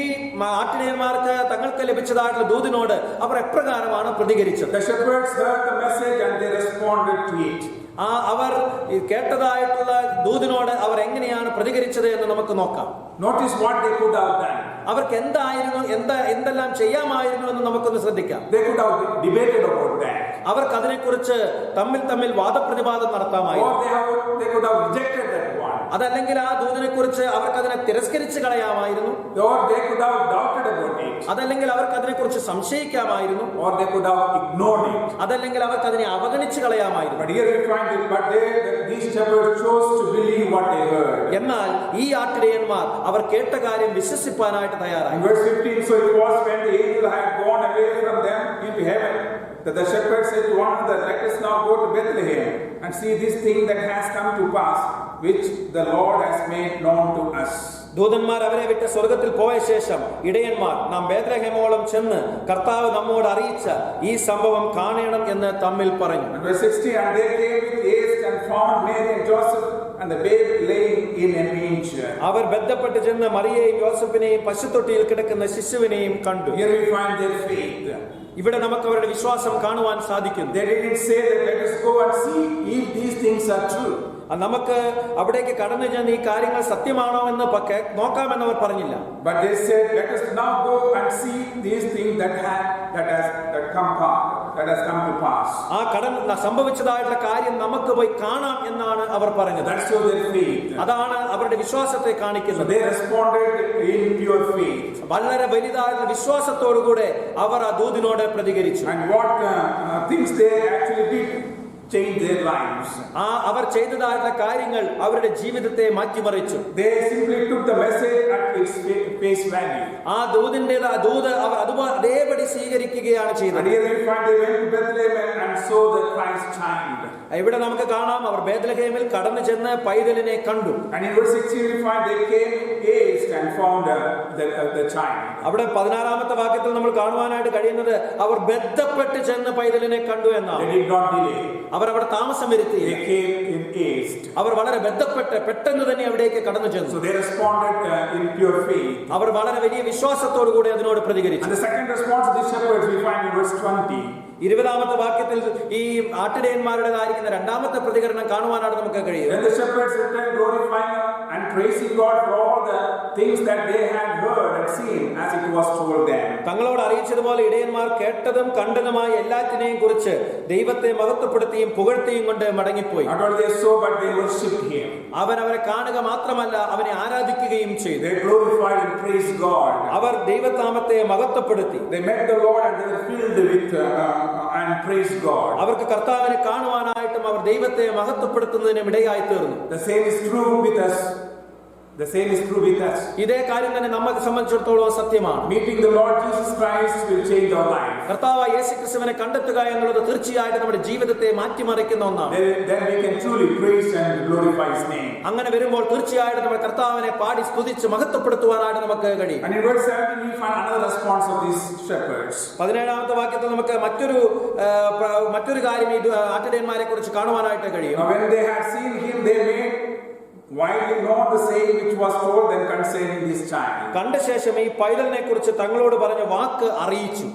ആട്ടിടയന്മാർക്ക് തങ്ങൾക്ക് ലഭിച്ചതായിട്ടുള്ള ദൂതിനോട് അവർ എപ്രകാരമാണ് പ്രതികരിച്ചത്? The shepherds heard the message and they responded to it. അവർ കേട്ടതായിട്ടുള്ള ദൂതിനോട് അവർ എങ്ങനെയാണ് പ്രതികരിച്ചത് എന്ന് നമുക്ക് നോക്കാം. Notice what they could have done. അവർക്ക് എന്തെല്ലാം ചെയ്യാമായിരുന്നു എന്ന് നമുക്കൊന്ന് ശ്രദ്ധിക്കാം. They could have debated about that. അവർക്ക് അതിനെക്കുറിച്ച് തമ്മിൽ വാദപ്രതിവാദം നടത്താമായിരുന്നു. Or they could have rejected that one. അതല്ലെങ്കിൽ ആ ദൂതിനെ കുറിച്ച് അവർക്ക് അതിനെ തിരസ്കരിച്ച് കളയാമായിരുന്നു. Or they could have doubted about it. അതല്ലെങ്കിൽ അവർക്ക് അതിനെക്കുറിച്ച് സംശയിക്കാമായിരുന്നു. Or they could have ignored it. അതല്ലെങ്കിൽ അവർക്ക് അതിനെ അവഗണിച്ച് കളയാമായിരുന്നു. But here we find these shepherds chose to believe what they heard. എന്നാൽ ഈ ആട്ടിടയന്മാർ അവർ കേട്ട കാര്യം വിശ്വസിപ്പാനായിട്ട് തയ്യാറായി. In verse 15, so it was when the angel had gone away from them into heaven that the shepherds said to one another, let us now go to Bethlehem and see this thing that has come to pass, which the Lord has made known to us. ദൂതന്മാർ അവരെ വിട്ട് സ്വർഗത്തിൽ പോയ ശേഷം ഇടയന്മാർ നാം ബേത്ലഹേമോളം ചെന്ന് കർത്താവ് നമ്മോട് അറിയിച്ച ഈ സംഭവം കാണണം എന്ന് തമ്മിൽ പറഞ്ഞു. And verse 60, and they came with haste and found Mary and Joseph and the babe laying in a manger. അവർ ബന്ധപ്പെട്ട് ചെന്ന് മറിയയെയും യോസഫിനെയും പശുത്തൊട്ടിയിൽ കിടക്കുന്ന ശിശുവിനെയും കണ്ടു. Here we find their faith. ഇവിടെ നമുക്ക് അവരുടെ വിശ്വാസം കാണുവാൻ സാധിക്കും. They didn't say that let us go and see if these things are true. നമുക്ക് അവിടേക്ക് കടന്നു ചെന്ന് ഈ കാര്യങ്ങൾ സത്യമാണോ എന്ന് നോക്കാമെന്ന് അവർ പറഞ്ഞില്ല. But they said, let us now go and see these things that has come to pass. ആ സംഭവിച്ചതായിട്ടുള്ള കാര്യം നമുക്ക് പോയി കാണാം എന്നാണ് അവർ പറഞ്ഞത്. That's your their faith. അതാണ് അവരുടെ വിശ്വാസത്തെ So കാണിക്കുന്നത്. they responded in pure faith. വളരെ വലുതായിട്ടുള്ള വിശ്വാസത്തോടുകൂടെ അവർ ആ ദൂതിനോട് പ്രതികരിച്ചു. And what things they actually did change their lives. അവർ ചെയ്തതായിട്ടുള്ള കാര്യങ്ങൾ അവരുടെ ജീവിതത്തെ മാറ്റിമറിച്ചു. They simply took the message at its face value. ആ ദൂത് അവർ അതേപടി സ്വീകരിക്കുകയാണ് And ചെയ്തത്. here we find they went to Bethlehem and saw the Christ child. ഇവിടെ നമുക്ക് കാണാം അവർ ബേത്ലഹേമിൽ കടന്നു ചെന്ന് പൈതലിനെ കണ്ടു. And in verse 16 we find they came haste and found the child. അവിടെ 16-ാമത്തെ വാക്യത്തിൽ നമ്മൾ കാണുവാനായിട്ട് കഴിയുന്നത് അവർ ബന്ധപ്പെട്ട് ചെന്ന് പൈതലിനെ കണ്ടു എന്നാണ്. They did not delay. അവർ അവിടെ താമസം വരുത്തി. They came in haste. അവർ വളരെ ബന്ധപ്പെട്ട് പെട്ടെന്ന് തന്നെ അവിടേക്ക് കടന്നു ചെന്നു. So they responded in pure faith. അവർ വളരെ വലിയ വിശ്വാസത്തോടു കൂടി അതിനോട് പ്രതികരിച്ചു. And the second response of the shepherds we find in verse 20. 20-ാമത്തെ വാക്യത്തിൽ ഈ ആട്ടിടയന്മാരുടേതായിരിക്കുന്ന രണ്ടാമത്തെ പ്രതികരണം കാണുവാനാണ് നമുക്ക് കഴിയും. Then the shepherds returned glorifying and praising God for all the things that they had heard and seen as it was told them. തങ്ങളോട് അറിയിച്ചതുപോലെ ഇടയന്മാർ കേട്ടതും കണ്ടതുമായ എല്ലാറ്റിനെയും കുറിച്ച് ദൈവത്തെ മഹത്വപ്പെടുത്തിയും പുകഴ്ത്തിയും കൊണ്ട് മടങ്ങിപ്പോയി. Not only they saw, but they worshipped Him. അവരെ കാണുക മാത്രമല്ല അവനെ ആരാധിക്കുകയും ചെയ്തു. They glorified and praised God. Our ദൈവനാമത്തെ മഹത്വപ്പെടുത്തി. They met the Lord and they were filled with and praised God. അവർക്ക് കർത്താവിനെ കാണുവാനായിട്ടും അവർ ദൈവത്തെ മഹത്വപ്പെടുത്തുന്നതിനും ഇടയായി തീർന്നു. The same is true with us. The same is true with us. ഇതേ കാര്യം തന്നെ നമ്മെ സംബന്ധിച്ചിടത്തോളം സത്യമാണ്. Meeting the Lord Jesus Christ will change our life. കർത്താവായ യേശുക്രിസ്തുവിനെ കണ്ടെത്തുക എന്നുള്ളത് തീർച്ചയായിട്ടും നമ്മുടെ ജീവിതത്തെ മാറ്റിമറിക്കുന്ന ഒന്നാണ്. Then we can truly praise and glorify His name. അങ്ങനെ വരുമ്പോൾ തീർച്ചയായിട്ടും നമ്മുടെ കർത്താവിനെ പാടി സ്തുതിച്ച് മഹത്വപ്പെടുത്തുവാനായിട്ട് നമുക്ക് കഴിയും. And in verse 17 we find another response of these shepherds. 17-ാമത്തെ വാക്യത്തിൽ നമുക്ക് മറ്റൊരു കാര്യം ഈ ആട്ടിടയന്മാരെ കുറിച്ച് കാണുവാനായിട്ട് കഴിയും. Now when they had seen Him, they made widely known the saying which was told them concerning this child. കണ്ട ശേഷം ഈ പൈതലിനെ കുറിച്ച് തങ്ങളോട് പറഞ്ഞ വാക്ക് അറിയിച്ചു.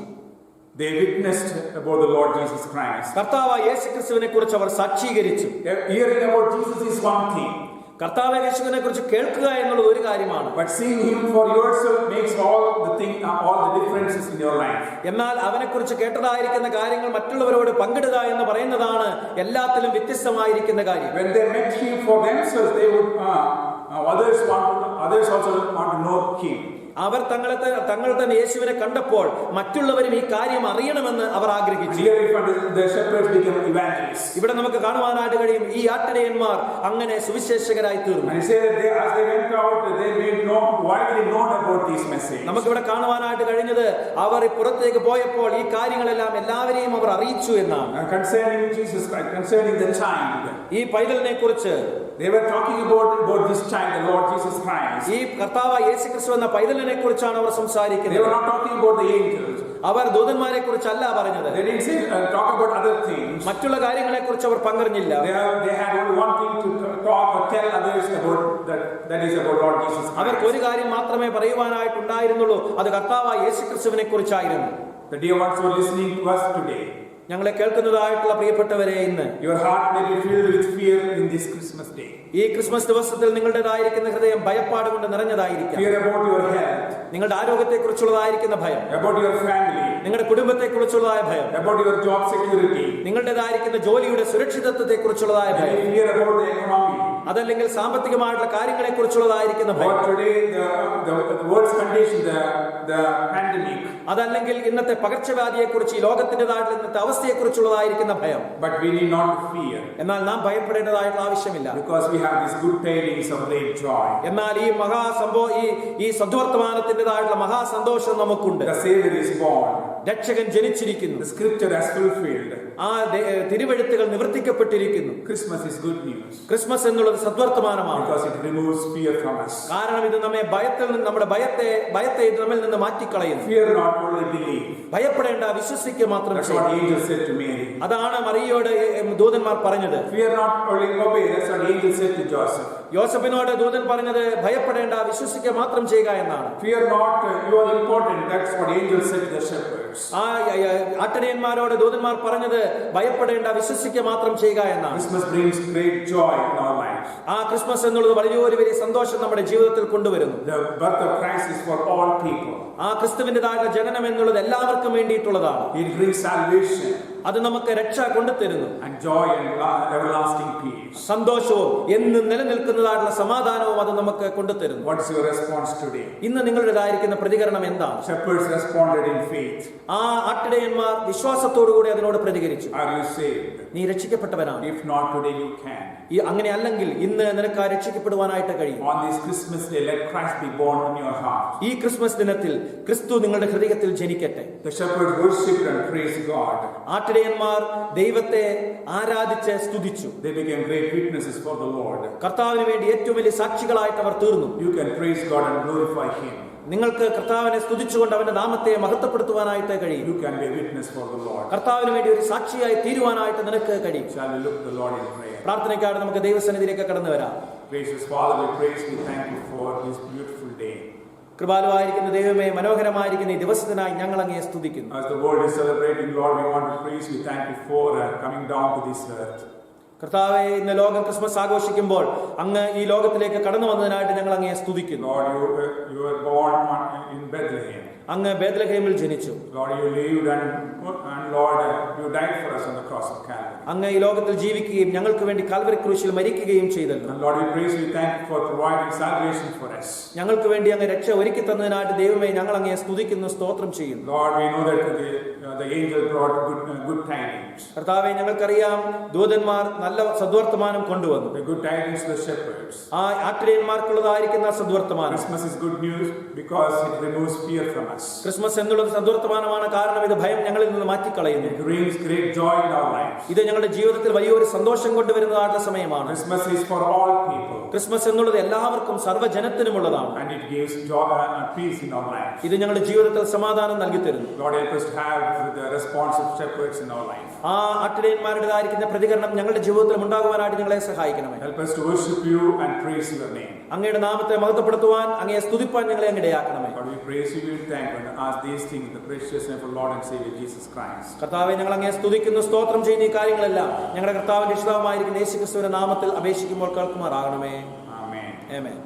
They witnessed about the Lord Jesus Christ. കർത്താവായ യേശുക്രിസ്തുവിനെ കുറിച്ച് അവർ സാക്ഷീകരിച്ചു. Hearing about Jesus is one thing. കർത്താവായ യേശുവിനെ കുറിച്ച് കേൾക്കുക എന്നുള്ളത് ഒരു കാര്യമാണ്. But seeing Him for yourself makes all the differences in your life. എന്നാൽ അവനെക്കുറിച്ച് കേട്ടതായിരിക്കുന്ന കാര്യങ്ങൾ മറ്റുള്ളവരോട് പങ്കിടുക എന്ന് പറയുന്നതാണ് എല്ലാത്തിലും വ്യത്യസ്തമായിരിക്കുന്ന കാര്യം. When they met Him for themselves, they would others also want to know Him. അവർ തങ്ങൾ തന്നെ യേശുവിനെ കണ്ടപ്പോൾ മറ്റുള്ളവരും ഈ കാര്യം അറിയണമെന്ന് അവർ ആഗ്രഹിച്ചു. Here we find the shepherds became evangelists. ഇവിടെ നമുക്ക് കാണുവാനായിട്ട് കഴിയും ഈ ആട്ടിടയന്മാർ അങ്ങനെ സുവിശേഷകരായി തീർന്നു. And he said that as they went out, they made widely known about this message. നമുക്കിവിടെ കാണുവാനായിട്ട് കഴിഞ്ഞത് അവർ പുറത്തേക്ക് പോയപ്പോൾ ഈ കാര്യങ്ങളെല്ലാം എല്ലാവരെയും അവർ അറിയിച്ചു എന്നാണ്. Concerning Jesus Christ, concerning the child. ഈ പൈതലിനെ കുറിച്ച് They were talking about this child, the Lord Jesus Christ. ഈ കർത്താവായ യേശുക്രിസ്തു എന്ന പൈതലിനെ കുറിച്ചാണ് അവർ സംസാരിക്കുന്നത്. They were not talking about the angels. അവർ ദൂതന്മാരെ കുറിച്ചല്ല പറഞ്ഞത്. They didn't say talk about other things. മറ്റുള്ള കാര്യങ്ങളെ കുറിച്ച് അവർ പങ്കറിഞ്ഞില്ല. They had only one thing to talk or tell others about that is about Lord Jesus Christ. അവർക്ക് ഒരു കാര്യം മാത്രമേ പറയുവാനായിട്ടുണ്ടായിരുന്നുള്ളൂ, അത് കർത്താവായ യേശുക്രിസ്തുവിനെ കുറിച്ചായിരുന്നു. The dear ones who are listening to us today, ഞങ്ങളെ കേൾക്കുന്നതായിട്ടുള്ള പ്രിയപ്പെട്ടവരെ, ഇന്ന് your heart may be filled with fear in this Christmas day. ഈ ക്രിസ്മസ് ദിവസത്തിൽ നിങ്ങളുടേതായിരിക്കുന്ന ഹൃദയം ഭയപ്പാട് കൊണ്ട് നിറഞ്ഞതായിരിക്കാം. Fear about your health, നിങ്ങളുടെ ആരോഗ്യത്തെ കുറിച്ചുള്ളതായിരിക്കുന്ന ഭയം, about your family, നിങ്ങളുടെ കുടുംബത്തെ കുറിച്ചുള്ളതായ ഭയം, about your job security, നിങ്ങളുടേതായിരിക്കുന്ന ജോലിയുടെ സുരക്ഷിതത്വത്തെ കുറിച്ചുള്ളതായ ഭയം, fear about the economy. അതല്ലെങ്കിൽ സാമ്പത്തികമായിട്ടുള്ള കാര്യങ്ങളെ കുറിച്ചുള്ളതായിരിക്കുന്ന ഭയം, Or today the world's condition, the pandemic. അതല്ലെങ്കിൽ ഇന്നത്തെ പകർച്ചവ്യാധിയെ കുറിച്ച്, ഈ ലോകത്തിൻ്റെതായിട്ടുള്ള ഇന്നത്തെ അവസ്ഥയെ കുറിച്ചുള്ളതായിരിക്കുന്ന ഭയം. But we need not fear, എന്നാൽ നാം ഭയപ്പെടേണ്ടതായിട്ടുള്ള ആവശ്യമില്ല. because we have these good tidings of great joy. എന്നാൽ ഈ സദ്വർത്തമാനത്തിൻ്റെതായിട്ടുള്ള മഹാസന്തോഷം നമുക്കുണ്ട്. The Savior is born. രക്ഷകൻ ജനിച്ചിരിക്കുന്നു. The scripture has fulfilled. ആ തിരുവെഴുത്തുകൾ നിവർത്തിക്കപ്പെട്ടിരിക്കുന്നു. Christmas is good news Christmas എന്നുള്ളത് സദ്വർത്തമാനമാണ്. because it removes fear from us. കാരണം ഇത് നമ്മെ ഭയത്തിൽ നിന്ന്, നമ്മുടെ ഭയത്തെ ഇത് നമ്മിൽ നിന്ന് മാറ്റിക്കളയുന്നു. Fear not, only believe. ഭയപ്പെടേണ്ട, വിശ്വസിക്കുക മാത്രം That's what ചെയ്യുക. angel said to Mary. അതാണ് മറിയയോട് ദൂതന്മാർ പറഞ്ഞത്. Fear not, only obey. That's what angel said to Joseph. യോസഫിനോട് ദൂതൻ പറഞ്ഞത് ഭയപ്പെടേണ്ട, വിശ്വസിക്കുക മാത്രം ചെയ്യുക എന്നാണ്. Fear not, you are important. That's what angel said to the shepherds. ആ ആട്ടിടയന്മാരോട് ദൂതന്മാർ പറഞ്ഞത് ഭയപ്പെടേണ്ട, വിശ്വസിക്കുക മാത്രം ചെയ്യുക എന്നാണ്. Christmas brings great joy in our lives. ആ ക്രിസ്മസ് എന്നുള്ളത് വലിയ സന്തോഷം നമ്മുടെ ജീവിതത്തിൽ കൊണ്ടുവരുന്നു. The birth of Christ is for all people. ആ ക്രിസ്തുവിന്റേതായ ജനനം എന്നുള്ളത് എല്ലാവർക്കും വേണ്ടിയിട്ടുള്ളതാണ്. It brings salvation അത് നമുക്ക് രക്ഷ കൊണ്ടുതരുന്നു. and joy and everlasting peace. സന്തോഷവും എന്നും നിലനിൽക്കുന്നതായിട്ടുള്ള സമാധാനവും അത് നമുക്ക് കൊണ്ടുതരുന്നു. What is your response today? ഇന്ന് നിങ്ങളുടേതായിരിക്കുന്ന പ്രതികരണം എന്താണ്? Shepherds responded in faith. ആ ആട്ടിടയന്മാർ വിശ്വാസത്തോടുകൂടി അതിനോട് പ്രതികരിച്ചു. Are you saved? നീ രക്ഷിക്കപ്പെട്ടവനാണ്. If not today, you can. അങ്ങനെ അല്ലെങ്കിൽ ഇന്ന് നിനക്ക് ആ രക്ഷിക്കപ്പെടുവാനായിട്ട് കഴിയും. On this Christmas day, let Christ be born in your heart. ഈ ക്രിസ്മസ് ദിനത്തിൽ ക്രിസ്തു നിങ്ങളുടെ ഹൃദയത്തിൽ ജനിക്കട്ടെ. The shepherds worshipped and praised God. ആട്ടിടയന്മാർ ദൈവത്തെ ആരാധിച്ച് സ്തുതിച്ചു. They became great witnesses for the Lord. കർത്താവിന് വേണ്ടി ഏറ്റവും വലിയ സാക്ഷികളായിട്ട് അവർ തീർന്നു. You can praise God and glorify Him. നിങ്ങൾക്ക് കർത്താവിനെ സ്തുതിച്ചുകൊണ്ട് അവന്റെ നാമത്തെ മഹത്വപ്പെടുത്തുവാനായിട്ട് കഴിയും. You can be a witness for the Lord. കർത്താവിന് വേണ്ടി ഒരു സാക്ഷിയായി തീരുവാനായിട്ട് നിനക്ക് കഴിയും. Shall we look to the Lord in prayer? പ്രാർത്ഥനയ്ക്കാണ് നമുക്ക് ദൈവസന്നിധിയിലേക്ക് കടന്നു വരാം. Gracious Father, we praise you. Thank you for this beautiful day. കൃപാലുവായിരിക്കുന്ന ദൈവമേ, മനോഹരമായിരിക്കുന്ന ഈ ദിവസത്തിനായി ഞങ്ങൾ അങ്ങയെ സ്തുതിക്കുന്നു. As the world is celebrating, Lord, we want to praise you. Thank you for coming down to this earth. കർത്താവെ, ഇന്ന് ലോകം ക്രിസ്മസ് ആഘോഷിക്കുമ്പോൾ അങ്ങ് ഈ ലോകത്തിലേക്ക് കടന്നു വന്നതിനായിട്ട് ഞങ്ങൾ അങ്ങയെ സ്തുതിക്കുന്നു. Lord, you were born in Bethlehem. അങ്ങ് ബേത്ലഹേമിൽ ജനിച്ചു. Lord, you lived and Lord, you died for us on the cross of Calvary. അങ്ങ് ഈ ലോകത്തിൽ ജീവിക്കുകയും ഞങ്ങൾക്ക് വേണ്ടി കാൽവരി ക്രൂശിൽ മരിക്കുകയും ചെയ്തല്ലോ. And Lord, we praise you. Thank you for providing salvation for us. ഞങ്ങൾക്ക് വേണ്ടി അങ്ങ് രക്ഷ ഒരുക്കി തന്നതിനായിട്ട് ദൈവമേ ഞങ്ങൾ അങ്ങയെ സ്തുതിക്കുന്നു, സ്തോത്രം ചെയ്യുന്നു. Lord, we know that the angel brought good tidings. കർത്താവെ, ഞങ്ങൾക്കറിയാം ദൂതന്മാർ നല്ല സദ്വർത്തമാനം കൊണ്ടുവന്നു. The good tidings to the shepherds. ആ ആട്ടിടയന്മാർക്കുള്ളതായിരിക്കുന്ന സദ്വർത്തമാനം. Christmas is good news because it removes fear from us. Christmas എന്നുള്ളത് സദ്വർത്തമാനമാണ്, കാരണം ഇത് ഭയം ഞങ്ങളിൽ നിന്ന് മാറ്റിക്കളയുന്നു. It brings great joy in our lives. ഇത് ഞങ്ങളുടെ ജീവിതത്തിൽ വലിയൊരു സന്തോഷം കൊണ്ടുവരുന്നതായിട്ടുള്ള സമയമാണ്. Christmas is for all people. Christmas എന്നുള്ളത് എല്ലാവർക്കും സർവ്വജനത്തിനുമുള്ളതാണ്. And it gives joy and peace in our lives. ഇത് ഞങ്ങളുടെ ജീവിതത്തിൽ സമാധാനം നൽകി തരുന്നു. Lord, help us to have the response of shepherds in our life. ആ ആട്ടിടയന്മാരുടേതായിരിക്കുന്ന പ്രതികരണം ഞങ്ങളുടെ ജീവിതത്തിൽ ഉണ്ടാകുവാനായിട്ട് ഞങ്ങളെ സഹായിക്കണമേ. Help us to worship you and praise your name. അങ്ങയുടെ നാമത്തെ മഹത്വപ്പെടുത്തുവാൻ, അങ്ങയെ സ്തുതിപ്പാൻ ഞങ്ങളെ ഇടയാക്കണമേ. Lord, we praise you, we thank you, and ask these things in the precious name of our Lord and Savior Jesus Christ. കർത്താവെ, ഞങ്ങൾ അങ്ങയെ സ്തുതിക്കുന്നു, സ്തോത്രം ചെയ്യുന്ന ഈ കാര്യങ്ങളെല്ലാം ഞങ്ങളുടെ കർത്താവിന്റെ ഇഷ്ടമായിരിക്കുന്ന യേശുക്രിസ്തുവിന്റെ നാമത്തിൽ അപേക്ഷിക്കുമ്പോൾ കേൾക്കുമാറാകണമേ. Amen. ആമേൻ.